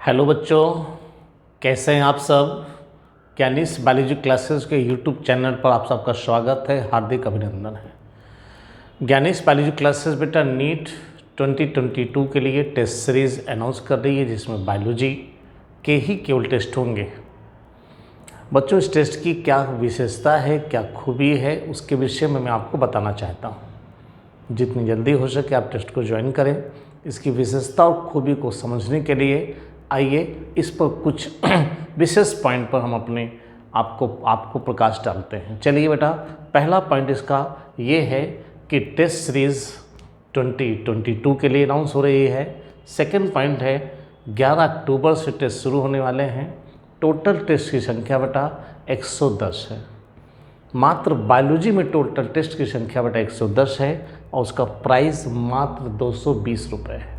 Hello बच्चों, कैसे हैं आप सब। ज्ञानीश बायोलॉजी क्लासेस के यूट्यूब चैनल पर आप सबका स्वागत है, हार्दिक अभिनंदन है। ज्ञानीश बायोलॉजी क्लासेस बेटा नीट 2022 के लिए टेस्ट सीरीज़ अनाउंस कर रही है, जिसमें बायोलॉजी के ही केवल टेस्ट होंगे। बच्चों, इस टेस्ट की क्या विशेषता है, क्या खूबी है, उसके विषय में मैं आपको बताना चाहता हूँ। जितनी जल्दी हो सके आप टेस्ट को ज्वाइन करें। इसकी विशेषता और खूबी को समझने के लिए आइए इस पर कुछ विशेष पॉइंट पर हम अपने आपको प्रकाश डालते हैं। चलिए बेटा, पहला पॉइंट इसका ये है कि टेस्ट सीरीज़ 2022 के लिए अनाउंस हो रही है। सेकंड पॉइंट है 11 अक्टूबर से टेस्ट शुरू होने वाले हैं। टोटल टेस्ट की संख्या बेटा 110 है। मात्र बायोलॉजी में टोटल टेस्ट की संख्या बेटा 110 है और उसका प्राइस मात्र 220 रुपये है।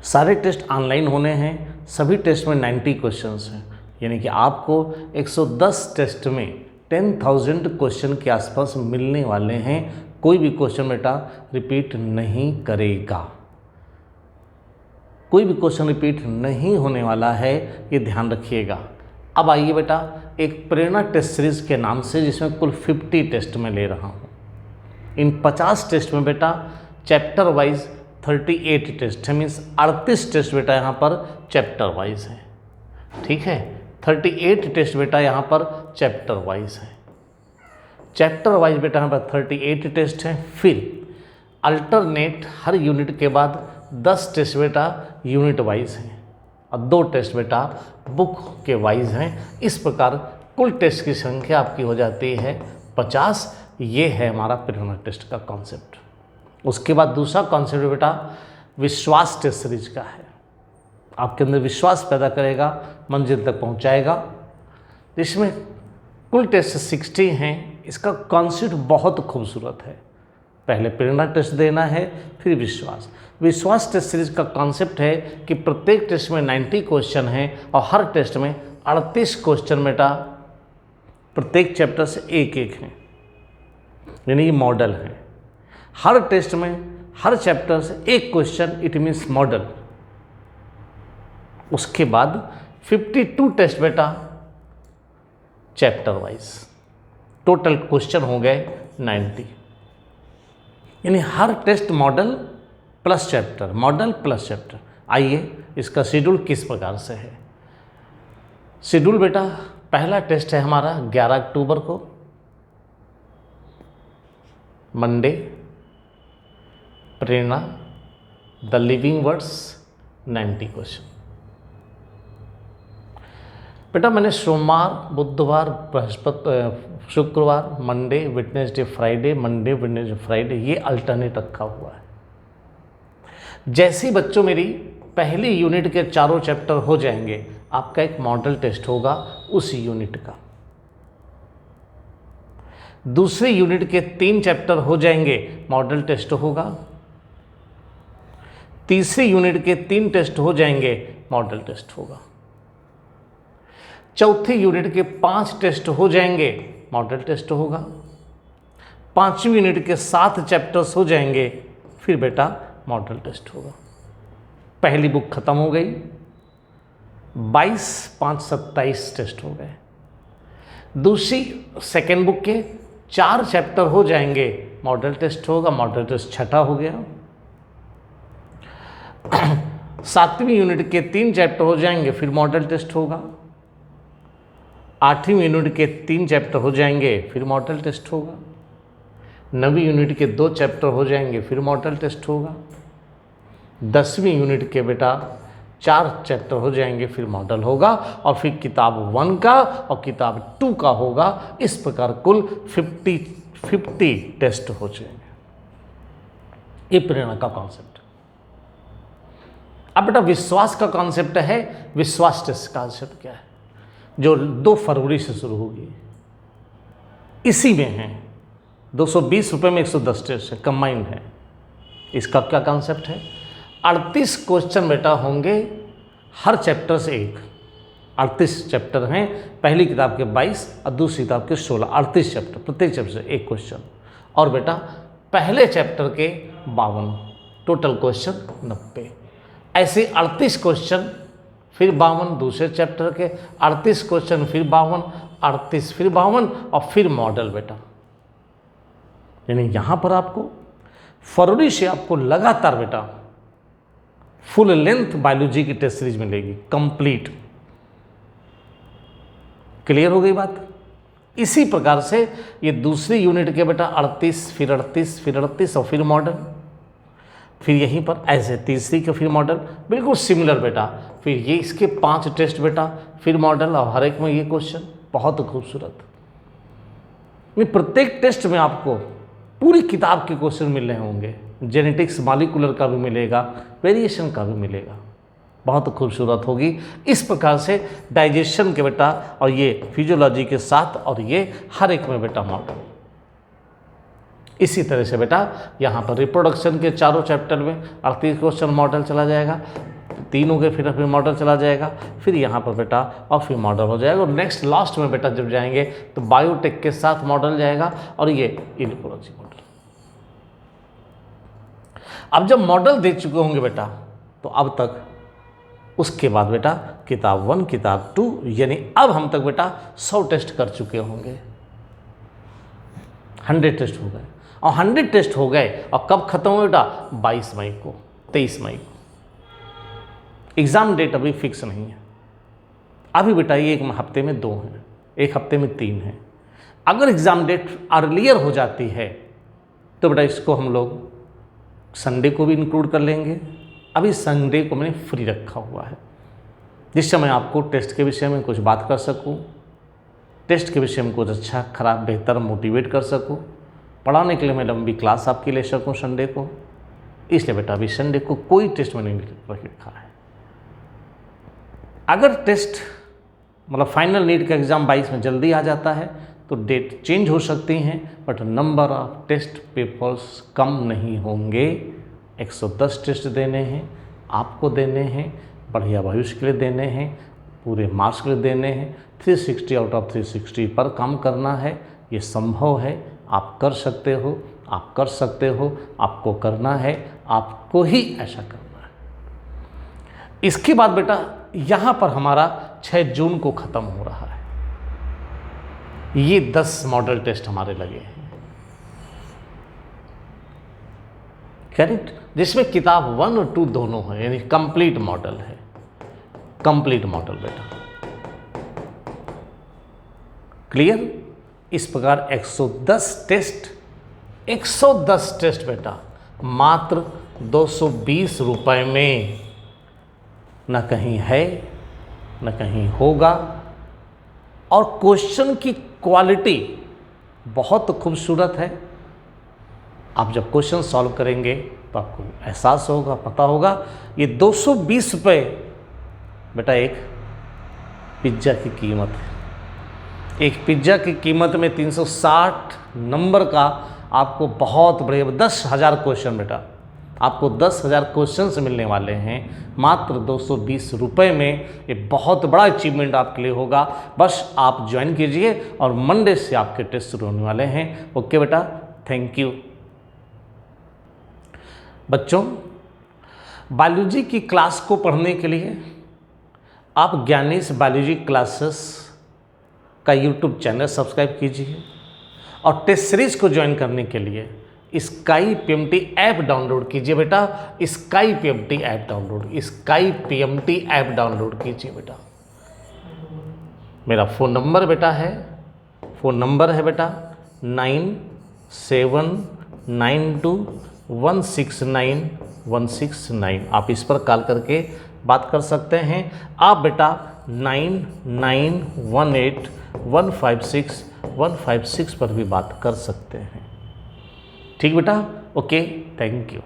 सारे टेस्ट ऑनलाइन होने हैं। सभी टेस्ट में 90 क्वेश्चंस हैं, यानी कि आपको 110 टेस्ट में 10,000 क्वेश्चन के आसपास मिलने वाले हैं। कोई भी क्वेश्चन बेटा रिपीट नहीं करेगा, कोई भी क्वेश्चन रिपीट नहीं होने वाला है, ये ध्यान रखिएगा। अब आइए बेटा एक प्रेरणा टेस्ट सीरीज़ के नाम से, जिसमें कुल 50 टेस्ट मैं ले रहा हूँ। इन 50 टेस्ट में बेटा चैप्टर वाइज 38 टेस्ट है, मीन्स 38 टेस्ट बेटा यहाँ पर चैप्टर वाइज है। ठीक है, 38 टेस्ट बेटा यहाँ पर चैप्टर वाइज है। चैप्टर वाइज बेटा यहाँ पर 38 टेस्ट हैं। फिर अल्टरनेट हर यूनिट के बाद 10 टेस्ट बेटा यूनिट वाइज हैं और 2 टेस्ट बेटा बुक के वाइज हैं। इस प्रकार कुल टेस्ट की संख्या आपकी हो जाती है 50। ये है हमारा प्रेरणा टेस्ट का कॉन्सेप्ट। उसके बाद दूसरा कॉन्सेप्ट बेटा विश्वास टेस्ट सीरीज का है। आपके अंदर विश्वास पैदा करेगा, मंजिल तक पहुंचाएगा। इसमें कुल टेस्ट 60 हैं। इसका कॉन्सेप्ट बहुत खूबसूरत है। पहले प्रेरणा टेस्ट देना है, फिर विश्वास टेस्ट सीरीज का कॉन्सेप्ट है कि प्रत्येक टेस्ट में 90 क्वेश्चन हैं और हर टेस्ट में 38 क्वेश्चन बेटा प्रत्येक चैप्टर से एक एक हैं, यानी ये मॉडल है। हर टेस्ट में हर चैप्टर से एक क्वेश्चन, इट मीन्स मॉडल। उसके बाद 52 टेस्ट बेटा चैप्टर वाइज, टोटल क्वेश्चन हो गए 90, यानी हर test model plus chapter, model plus chapter. आइए इसका शेड्यूल किस प्रकार से है। शेड्यूल बेटा पहला टेस्ट है हमारा 11 अक्टूबर को, Monday, Prerna the living words 90 question. बेटा मैंने सोमवार, बुधवार, बृहस्पति, शुक्रवार, Monday, Wednesday, Friday, Monday, Wednesday, Friday, ये अल्टरनेट रखा हुआ है। जैसे ही बच्चों मेरी पहली यूनिट के चारों चैप्टर हो जाएंगे, आपका एक मॉडल टेस्ट होगा उस यूनिट का। दूसरी यूनिट के 3 चैप्टर हो जाएंगे, मॉडल टेस्ट होगा। तीसरी यूनिट के 3 टेस्ट हो जाएंगे, मॉडल टेस्ट होगा। चौथी यूनिट के 5 टेस्ट हो जाएंगे, मॉडल टेस्ट होगा। 5वीं यूनिट के 7 चैप्टर्स हो जाएंगे, फिर बेटा मॉडल टेस्ट होगा। पहली बुक खत्म हो गई, 22, 5, 27 टेस्ट हो गए। दूसरी सेकेंड बुक के 4 चैप्टर हो जाएंगे, मॉडल टेस्ट होगा। मॉडल टेस्ट छठा हो गया। 7वीं यूनिट के 3 चैप्टर हो जाएंगे, फिर मॉडल टेस्ट होगा। 8वीं यूनिट के 3 चैप्टर हो जाएंगे, फिर मॉडल टेस्ट होगा। 9वीं यूनिट के 2 चैप्टर हो जाएंगे, फिर मॉडल टेस्ट होगा। 10वीं यूनिट के बेटा 4 चैप्टर हो जाएंगे, फिर मॉडल होगा। और फिर किताब 1 का और किताब 2 का होगा। इस प्रकार कुल 50 टेस्ट हो जाएंगे। ये प्रेरणा का कॉन्सेप्ट। अब बेटा विश्वास का कॉन्सेप्ट है। विश्वास टेस्ट का कॉन्सेप्ट क्या है, जो 2 फरवरी से शुरू होगी। इसी में है 220 रुपये में 110 टेस्ट है, कंबाइंड है। इसका क्या कॉन्सेप्ट है, 38 क्वेश्चन बेटा होंगे हर चैप्टर से एक। 38 चैप्टर हैं, पहली किताब के 22 और दूसरी किताब के 16, 38 चैप्टर, प्रत्येक चैप्टर से एक क्वेश्चन। और बेटा पहले चैप्टर के 52, टोटल क्वेश्चन 90। ऐसे 38 क्वेश्चन, फिर 52 दूसरे चैप्टर के, 38 क्वेश्चन, फिर 52, 38 फिर 52 और फिर मॉडल बेटा। यानी यहाँ पर आपको फरवरी से आपको लगातार बेटा फुल लेंथ बायोलॉजी की टेस्ट सीरीज मिलेगी, कंप्लीट। क्लियर हो गई बात। इसी प्रकार से ये दूसरी यूनिट के बेटा 38 फिर 38 फिर 38 और फिर मॉडल, फिर यहीं पर ऐसे तीसरी के फिर मॉडल, बिल्कुल सिमिलर बेटा। फिर ये इसके 5 टेस्ट बेटा, फिर मॉडल और हर एक में ये क्वेश्चन। बहुत खूबसूरत। प्रत्येक टेस्ट में आपको पूरी किताब के क्वेश्चन मिल रहे होंगे। जेनेटिक्स मॉलिक्यूलर का भी मिलेगा, वेरिएशन का भी मिलेगा। बहुत खूबसूरत होगी। इस प्रकार से डाइजेशन के बेटा और ये फिजियोलॉजी के साथ और ये हर एक में बेटा मॉडल। इसी तरह से बेटा यहाँ पर रिप्रोडक्शन के चारों चैप्टर में 38 क्वेश्चन मॉडल चला जाएगा, तीनों के फिर मॉडल चला जाएगा, फिर यहाँ पर बेटा और फिर मॉडल हो जाएगा। और नेक्स्ट लास्ट में बेटा जब जाएंगे तो बायोटेक के साथ मॉडल जाएगा और ये इम्यूनोलॉजी मॉडल। अब जब मॉडल दे चुके होंगे बेटा तो अब तक उसके बाद बेटा किताब 1 किताब 2 यानी अब हम तक बेटा 100 टेस्ट कर चुके होंगे। 100 टेस्ट हो गए और 100 टेस्ट हो गए और कब खत्म हुए बेटा 22 मई को, 23 मई को। एग्ज़ाम डेट अभी फिक्स नहीं है। अभी बेटा ये एक हफ्ते में 2 हैं, एक हफ्ते में 3 हैं। अगर एग्ज़ाम डेट अर्लियर हो जाती है तो बेटा इसको हम लोग संडे को भी इंक्लूड कर लेंगे। अभी संडे को मैंने फ्री रखा हुआ है जिससे मैं आपको टेस्ट के विषय में कुछ बात कर सकूं, टेस्ट के विषय में कुछ अच्छा खराब बेहतर मोटिवेट कर सकूं, पढ़ाने के लिए मैं लंबी क्लास आपकी ले सकूं संडे को। इसलिए बेटा अभी संडे को कोई टेस्ट मैंने नहीं रखा है। अगर टेस्ट मतलब फाइनल नीट का एग्ज़ाम 22 में जल्दी आ जाता है तो डेट चेंज हो सकती हैं, but number of test papers कम नहीं होंगे। 110 टेस्ट देने हैं, आपको देने हैं, बढ़िया भविष्य के लिए देने हैं, पूरे मार्क्स के लिए देने हैं। 360 आउट ऑफ 360 पर काम करना है। ये संभव है, आप कर सकते हो, आप कर सकते हो, आपको करना है, आपको ही ऐसा करना है। इसके बाद बेटा यहाँ पर हमारा 6 जून को ख़त्म हो रहा है। ये 10 मॉडल टेस्ट हमारे लगे हैं, करेक्ट, जिसमें किताब 1 और 2 दोनों हैं, यानी कंप्लीट मॉडल है। कंप्लीट मॉडल बेटा क्लियर। इस प्रकार 110 टेस्ट बेटा मात्र 220 रुपए में, न कहीं है न कहीं होगा। और क्वेश्चन की क्वालिटी बहुत खूबसूरत है। आप जब क्वेश्चन सॉल्व करेंगे तो आपको एहसास होगा, पता होगा। ये 220 रुपये बेटा एक पिज्ज़ा की कीमत है। एक पिज्ज़ा की कीमत में 360 नंबर का आपको बहुत बड़े 10,000 क्वेश्चन बेटा, आपको 10,000 क्वेश्चन मिलने वाले हैं मात्र 220 रुपये में। ये बहुत बड़ा अचीवमेंट आपके लिए होगा। बस आप ज्वाइन कीजिए और मंडे से आपके टेस्ट शुरू होने वाले हैं। ओके बेटा, थैंक यू। बच्चों, बायोलॉजी की क्लास को पढ़ने के लिए आप ज्ञानेश बायोलॉजी क्लासेस का यूट्यूब चैनल सब्सक्राइब कीजिए और टेस्ट सीरीज़ को ज्वाइन करने के लिए स्काई पीएमटी ऐप डाउनलोड कीजिए बेटा। स्काई पीएमटी ऐप डाउनलोड कीजिए बेटा। मेरा फ़ोन नंबर बेटा है, बेटा 9792169169। आप इस पर कॉल करके बात कर सकते हैं। आप बेटा 9918156156 पर भी बात कर सकते हैं। ठीक बेटा, ओके, थैंक यू।